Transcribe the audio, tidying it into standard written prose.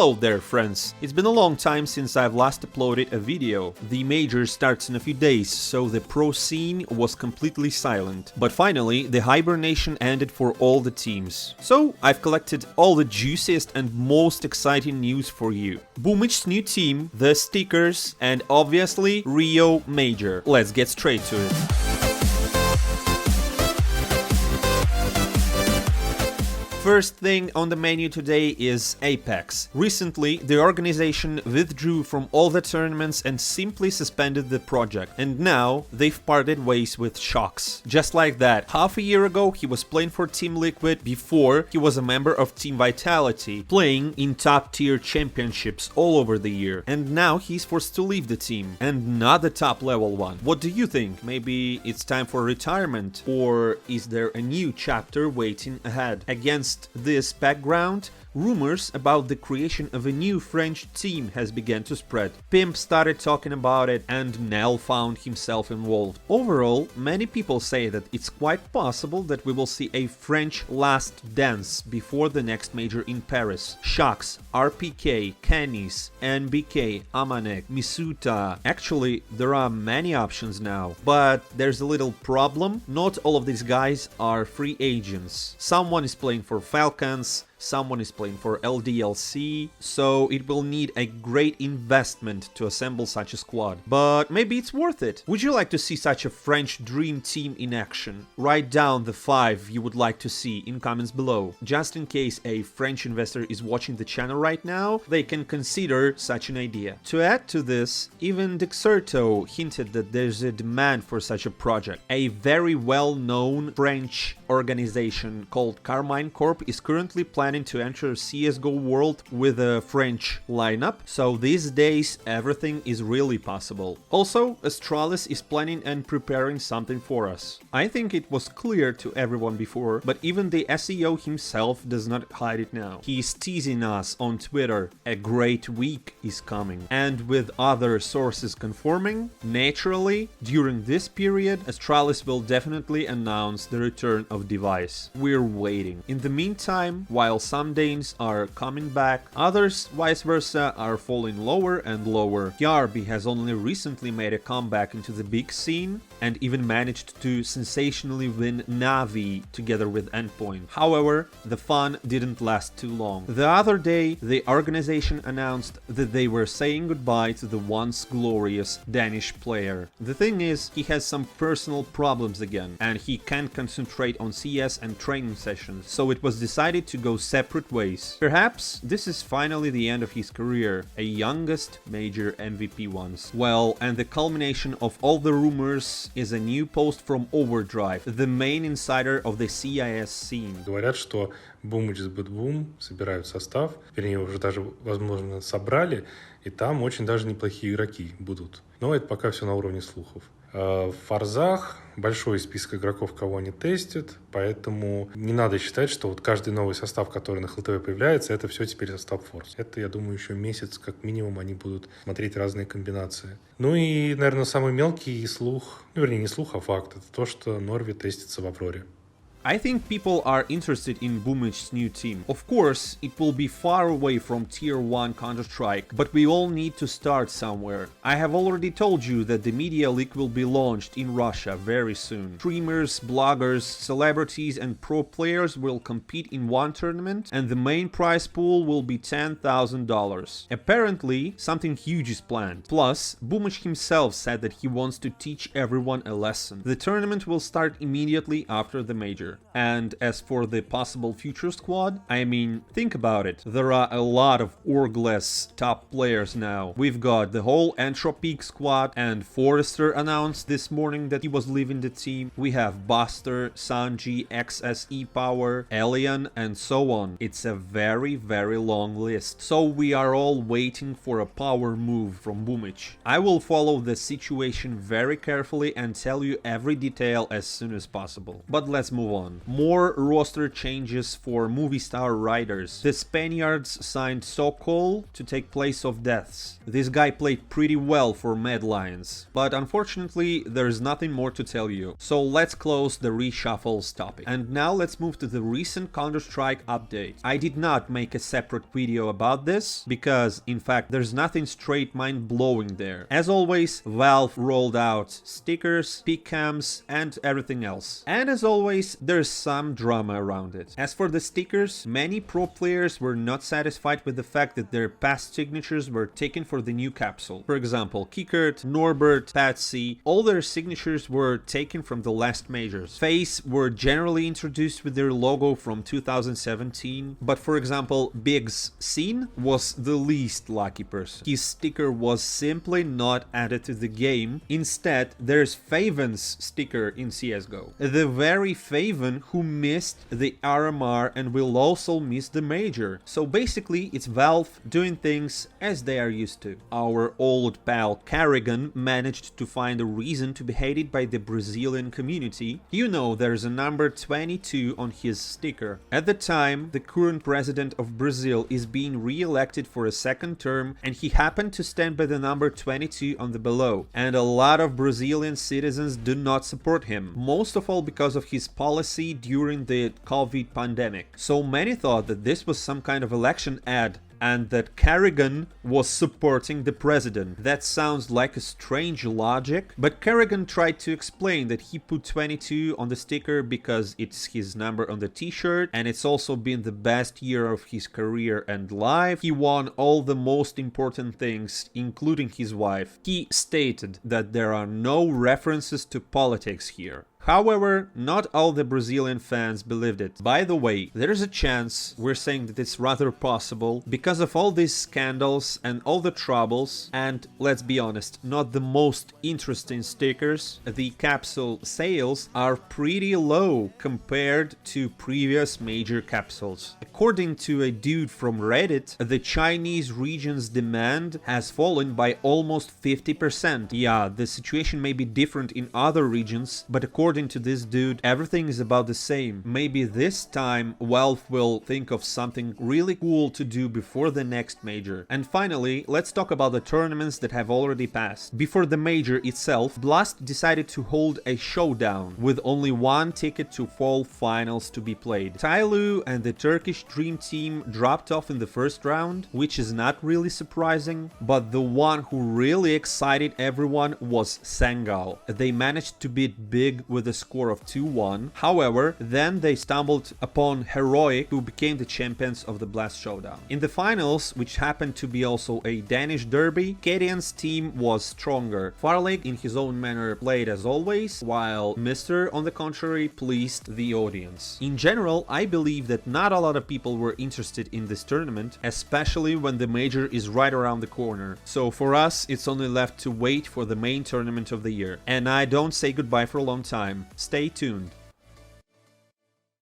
Hello there friends, it's been a long time since I've last uploaded a video. The major starts in a few days, so the pro scene was completely silent. But finally, the hibernation ended for all the teams. So I've collected all the juiciest and most exciting news for you. Boomich's new team, the stickers, and obviously Rio Major. Let's get straight to it. First thing on the menu today is Apex. Recently, the organization withdrew from all the tournaments and simply suspended the project. And now, they've parted ways with Shox. Just like that. Half a year ago, he was playing for Team Liquid. Before, he was a member of Team Vitality, playing in top-tier championships all over the year. And now, he's forced to leave the team. And not the top-level one. What do you think? Maybe it's time for retirement? Or is there a new chapter waiting ahead? Against this background, rumors about the creation of a new French team has begun to spread. Pimp started talking about it and Nell found himself involved. Overall, many people say that it's quite possible that we will see a French last dance before the next major in Paris. Shox, RPK, Canis, NBK, Amanek, Misuta. Actually, there are many options now, but there's a little problem. Not all of these guys are free agents. Someone is playing for Falcons, someone is playing for LDLC, so it will need a great investment to assemble such a squad. But maybe it's worth it. Would you like to see such a French dream team in action? Write down the 5 you would like to see in comments below. Just in case a French investor is watching the channel right now, they can consider such an idea. To add to this, even Dexerto hinted that there's a demand for such a project. A very well-known French organization called Carmine Corp is currently planning to enter CSGO world with a French lineup, so these days everything is really possible. Also, Astralis is planning and preparing something for us. I think it was clear to everyone before, but even the SEO himself does not hide it now. He's teasing us on Twitter, a great week is coming. And with other sources confirming, naturally, during this period, Astralis will definitely announce the return of device. We're waiting. In the meantime, while some Danes are coming back, others, vice versa, are falling lower and lower. Yarby has only recently made a comeback into the big scene and even managed to sensationally win Na'Vi together with Endpoint. However, the fun didn't last too long. The other day, the organization announced that they were saying goodbye to the once glorious Danish player. The thing is, he has some personal problems again, and he can't concentrate on CS and training sessions, so it was decided to go separate ways. Perhaps this is finally the end of his career, a youngest major MVP once. Well, and the culmination of all the rumors is a new post from Overdrive, the main insider of the CIS scene. Говорят, что Boomich с Boom собирают состав, вернее, уже даже, возможно, собрали, и там очень даже неплохие игроки будут. Но это пока все на уровне слухов. В Форзах большой список игроков, кого они тестят, поэтому не надо считать, что вот каждый новый состав, который на ХЛТВ появляется, это все теперь состав Форс. Это, я думаю, еще месяц, как минимум, они будут смотреть разные комбинации. Ну и, наверное, самый мелкий слух, ну, вернее, не слух, а факт, это то, что Норви тестится в Авроре. I think people are interested in Boomich's new team. Of course, it will be far away from Tier 1 Counter-Strike, but we all need to start somewhere. I have already told you that the Media League will be launched in Russia very soon. Streamers, bloggers, celebrities and pro players will compete in one tournament, and the main prize pool will be $10,000. Apparently, something huge is planned. Plus, Boomich himself said that he wants to teach everyone a lesson. The tournament will start immediately after the major. And as for the possible future squad, I mean, think about it. There are a lot of orgless top players now. We've got the whole Entropique squad, and Forrester announced this morning that he was leaving the team. We have Buster, Sanji, XSE Power, Alien, and so on. It's a very, very long list. So we are all waiting for a power move from Boomich. I will follow the situation very carefully and tell you every detail as soon as possible. But let's move on. on. More roster changes for movie star riders. The Spaniards signed Sokol to take place of Deaths. This guy played pretty well for Mad Lions, but unfortunately there's nothing more to tell you. So let's close the reshuffles topic. And now let's move to the recent Counter-Strike update. I did not make a separate video about this, because in fact there's nothing straight mind-blowing there. As always, Valve rolled out stickers, pick cams, and everything else. And as always, there's some drama around it. As for the stickers, many pro players were not satisfied with the fact that their past signatures were taken for the new capsule. For example, Kickert, Norbert, Patsy, all their signatures were taken from the last majors. FaZe were generally introduced with their logo from 2017, but for example, Big's Scene was the least lucky person. His sticker was simply not added to the game. Instead, there's Faven's sticker in CSGO. The very Faven who missed the RMR and will also miss the major. So basically, it's Valve doing things as they are used to. Our old pal Carrigan managed to find a reason to be hated by the Brazilian community. You know, there's a number 22 on his sticker. At the time, the current president of Brazil is being re-elected for a second term, and he happened to stand by the number 22 on the below. And a lot of Brazilian citizens do not support him, most of all because of his policy during the COVID pandemic. So many thought that this was some kind of election ad, and that Carrigan was supporting the president. That sounds like a strange logic, but Carrigan tried to explain that he put 22 on the sticker because it's his number on the t-shirt, and it's also been the best year of his career and life. He won all the most important things, including his wife. He stated that there are no references to politics here. However, not all the Brazilian fans believed it. By the way, there's a chance, we're saying that it's rather possible, because of all these scandals and all the troubles, and let's be honest, not the most interesting stickers, the capsule sales are pretty low compared to previous major capsules. According to a dude from Reddit, the Chinese region's demand has fallen by almost 50%. Yeah, the situation may be different in other regions, but according to this dude, everything is about the same. Maybe this time Valve will think of something really cool to do before the next major. And finally, let's talk about the tournaments that have already passed. Before the major itself, Blast decided to hold a showdown with only one ticket to fall finals to be played. Tyloo and the Turkish Dream Team dropped off in the first round, which is not really surprising, but the one who really excited everyone was Sengal. They managed to beat Big with a score of 2-1. However, then they stumbled upon Heroic, who became the champions of the Blast Showdown. In the finals, which happened to be also a Danish derby, Kadian's team was stronger. Farlig, in his own manner, played as always, while Mr., on the contrary, pleased the audience. In general, I believe that not a lot of people were interested in this tournament, especially when the major is right around the corner. So for us, it's only left to wait for the main tournament of the year. And I don't say goodbye for a long time. Stay tuned.